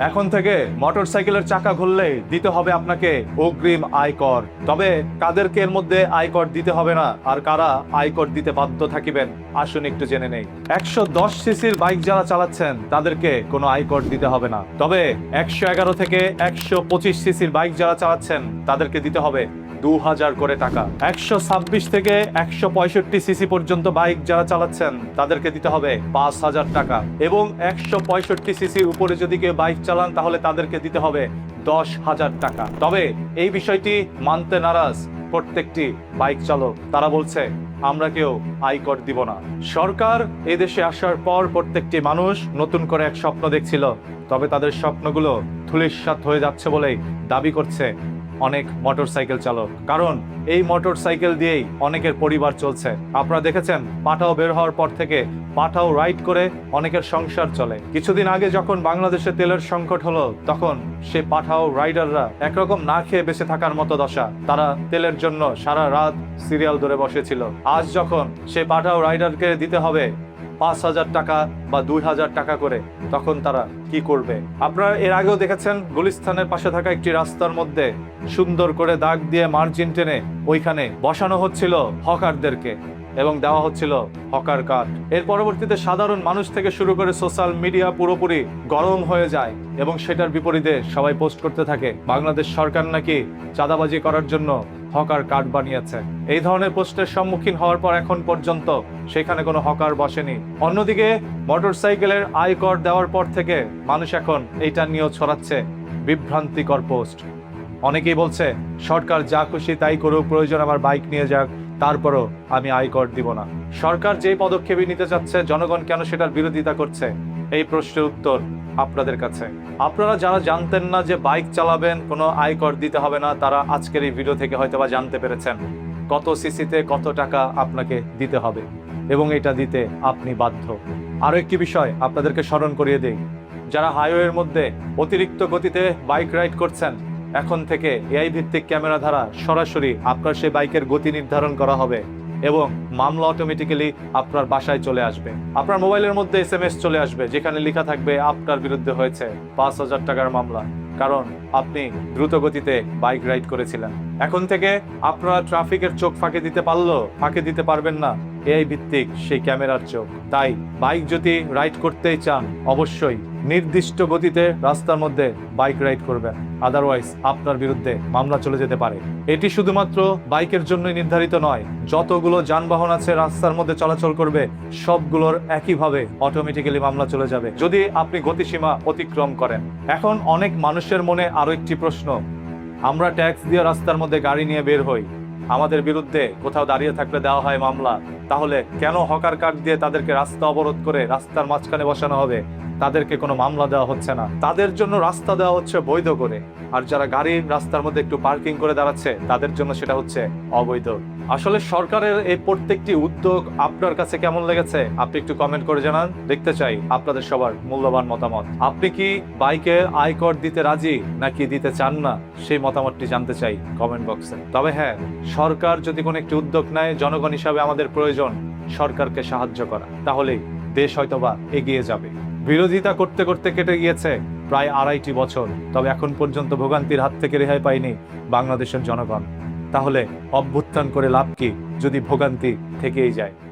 এখন থেকে মোটরসাইকেলের চাকা ঘুরলেই দিতে হবে আপনাকে অগ্রিম আয়কর। তবে কাদেরকে এর মধ্যে আয়কর দিতে হবে না আর কারা আয়কর দিতে বাধ্য থাকিবেন, আসুন একটু জেনে নেই। 110 সিসির বাইক যারা চালাচ্ছেন তাদেরকে কোনো আয়কর দিতে হবে না। তবে 111 থেকে 125 সিসির বাইক যারা চালাচ্ছেন তাদেরকে দিতে হবে 2000 করে টাকা। 126 থেকে 165 সিসি পর্যন্ত বাইক যারা চালাচ্ছেন তাদেরকে দিতে হবে 5000 টাকা, এবং 165 সিসির উপরে যদি কেউ বাইক চালান তাহলে তাদেরকে দিতে হবে 10,000 টাকা। তবে এই বিষয়টি মানতে নারাজ প্রত্যেকটি বাইক চালক। তারা বলছে আমরা কেউ আয়কর দিব না। সরকার এই দেশে আসার পর প্রত্যেকটি মানুষ নতুন করে এক স্বপ্ন দেখছিল, তবে তাদের স্বপ্নগুলো ধূলিসাৎ হয়ে যাচ্ছে বলেই দাবি করছে অনেক মোটরসাইকেল চালক। কারণ এই মোটরসাইকেল দিয়েই অনেকের পরিবার চলছে। আপনারা দেখেছেন পাঠাও বের হওয়ার পর থেকে পাঠাও রাইড করে অনেকের সংসার চলে। কিছুদিন আগে যখন বাংলাদেশে তেলের সংকট হলো তখন সে পাঠাও রাইডাররা একরকম না খেয়ে বেঁচে থাকার মতো দশা। তারা তেলের জন্য সারা রাত সিরিয়াল ধরে বসেছিল। আজ যখন সে পাঠাও রাইডারকে দিতে হবে 5000 টাকা বা 2000 টাকা করে, তখন তারা কি করবে? আপনারা এর আগেও দেখেছেন গুলিস্তানের পাশে থাকা একটি রাস্তার মধ্যে সুন্দর করে দাগ দিয়ে মার্জিন টেনে ওইখানে বসানো হচ্ছিল হকারদেরকে এবং দেওয়া হচ্ছিল হকার কার্ড। এর পরবর্তীতে সাধারণ মানুষ থেকে শুরু করে সোশ্যাল মিডিয়া পুরোপুরি গরম হয়ে যায় এবং সেটার বিপরীতে সবাই পোস্ট করতে থাকে বাংলাদেশ সরকার নাকি চাঁদাবাজি করার জন্য হকার কার্ড বানিয়েছে। এই ধরনের পোস্টের সম্মুখীন হওয়ার পর এখন পর্যন্ত সেখানে কোনো হকার বসেনি। অন্যদিকে মোটরসাইকেলের আয়কর দেওয়ার পর থেকে মানুষ এখন এইটা নিয়েও ছড়াচ্ছে বিভ্রান্তিকর পোস্ট। অনেকেই বলছে সরকার যা খুশি তাই করুক, প্রয়োজন আমার বাইক নিয়ে যাক, তারপরও আমি আয়কর দিব না। সরকার যে পদক্ষেপই নিতে চাচ্ছে জনগণ কেন সেটার বিরোধিতা করছে? এই প্রশ্নের উত্তর আপনাদের কাছে। আপনারা যারা জানতেন না যে বাইক চালাবেন কোনো আয়কর দিতে হবে না, তারা আজকের এই ভিডিও থেকে হয়তোবা জানতে পেরেছেন কত সিসিতে কত টাকা আপনাকে দিতে হবে এবং এটা দিতে আপনি বাধ্য। আরো একটি বিষয় আপনাদেরকে স্মরণ করিয়ে দেই, যারা হাইওয়ের মধ্যে অতিরিক্ত গতিতে বাইক রাইড করছেন, এখন থেকে এআই ভিত্তিক ক্যামেরা দ্বারা সরাসরি আপনার সেই বাইকের গতি নির্ধারণ করা হবে এবং মামলা অটোমেটিক্যালি আপনার বাসায় চলে আসবে। আপনার মোবাইলের মধ্যে SMS চলে আসবে যেখানে লেখা থাকবে আপনার বিরুদ্ধে হয়েছে 5000 টাকার মামলা, কারণ আপনি দ্রুত গতিতে বাইক রাইড করেছিলেন। এখন থেকে আপনারা ট্রাফিকের চোখ ফাঁকি দিতে পারবেন না এআই ভিত্তিক সেই ক্যামেরার চোখ। তাই বাইক যদি রাইড করতেই চান অবশ্যই নির্দিষ্ট গতিতে রাস্তার মধ্যে বাইক রাইড করবেন, আদারওয়াইজ আপনার বিরুদ্ধে মামলা চলে যেতে পারে। এটি শুধুমাত্র বাইকের জন্যই নির্ধারিত নয়, যতগুলো যানবাহন আছে রাস্তার মধ্যে চলাচল করবে সবগুলোর একইভাবে অটোমেটিক্যালি মামলা চলে যাবে যদি আপনি গতিসীমা অতিক্রম করেন। এখন অনেক মানুষের মনে আরো একটি প্রশ্ন, আমরা ট্যাক্স দিয়ে রাস্তার মধ্যে গাড়ি নিয়ে বের হই, আমাদের বিরুদ্ধে কোথাও দাঁড়িয়ে থাকলে দেওয়া হয় মামলা, তাহলে কেন হকার কার্ড দিয়ে তাদেরকে রাস্তা অবরোধ করে রাস্তার মাঝখানে বসানো হবে? তাদেরকে কোনো মামলা দেওয়া হচ্ছে না, তাদের জন্য রাস্তা দেওয়া হচ্ছে বৈধ করে। আর যারা গাড়ির রাস্তার মধ্যে একটু পার্কিং করে দাঁড়াচ্ছে তাদের জন্য সেটা হচ্ছে অবৈধ। আসলে সরকারের এই প্রত্যেকটি উদ্যোগ আপনার কাছে কেমন লেগেছে আপনি একটু কমেন্ট করে জানান। দেখতে চাই আপনাদের সবার মূল্যবান মতামত। আপনি কি বাইকে আয়কর দিতে রাজি নাকি দিতে চান না সেই মতামতটি জানতে চাই কমেন্ট বক্সে। তবে হ্যাঁ, সরকার যদি কোনো একটি উদ্যোগ নেয়, জনগণ হিসাবে আমাদের প্রয়োজন সরকারকে সাহায্য করা, তাহলেই দেশ হয়তোবা এগিয়ে যাবে। বিরোধিতা করতে করতে কেটে গিয়েছে প্রায় 2.5 বছর, তবে এখন পর্যন্ত ভোগান্তির হাত থেকে রেহাই পায়নি বাংলাদেশের জনগণ। তাহলে অভ্যুত্থান করে লাভ কি যদি ভোগান্তি থেকেই যায়?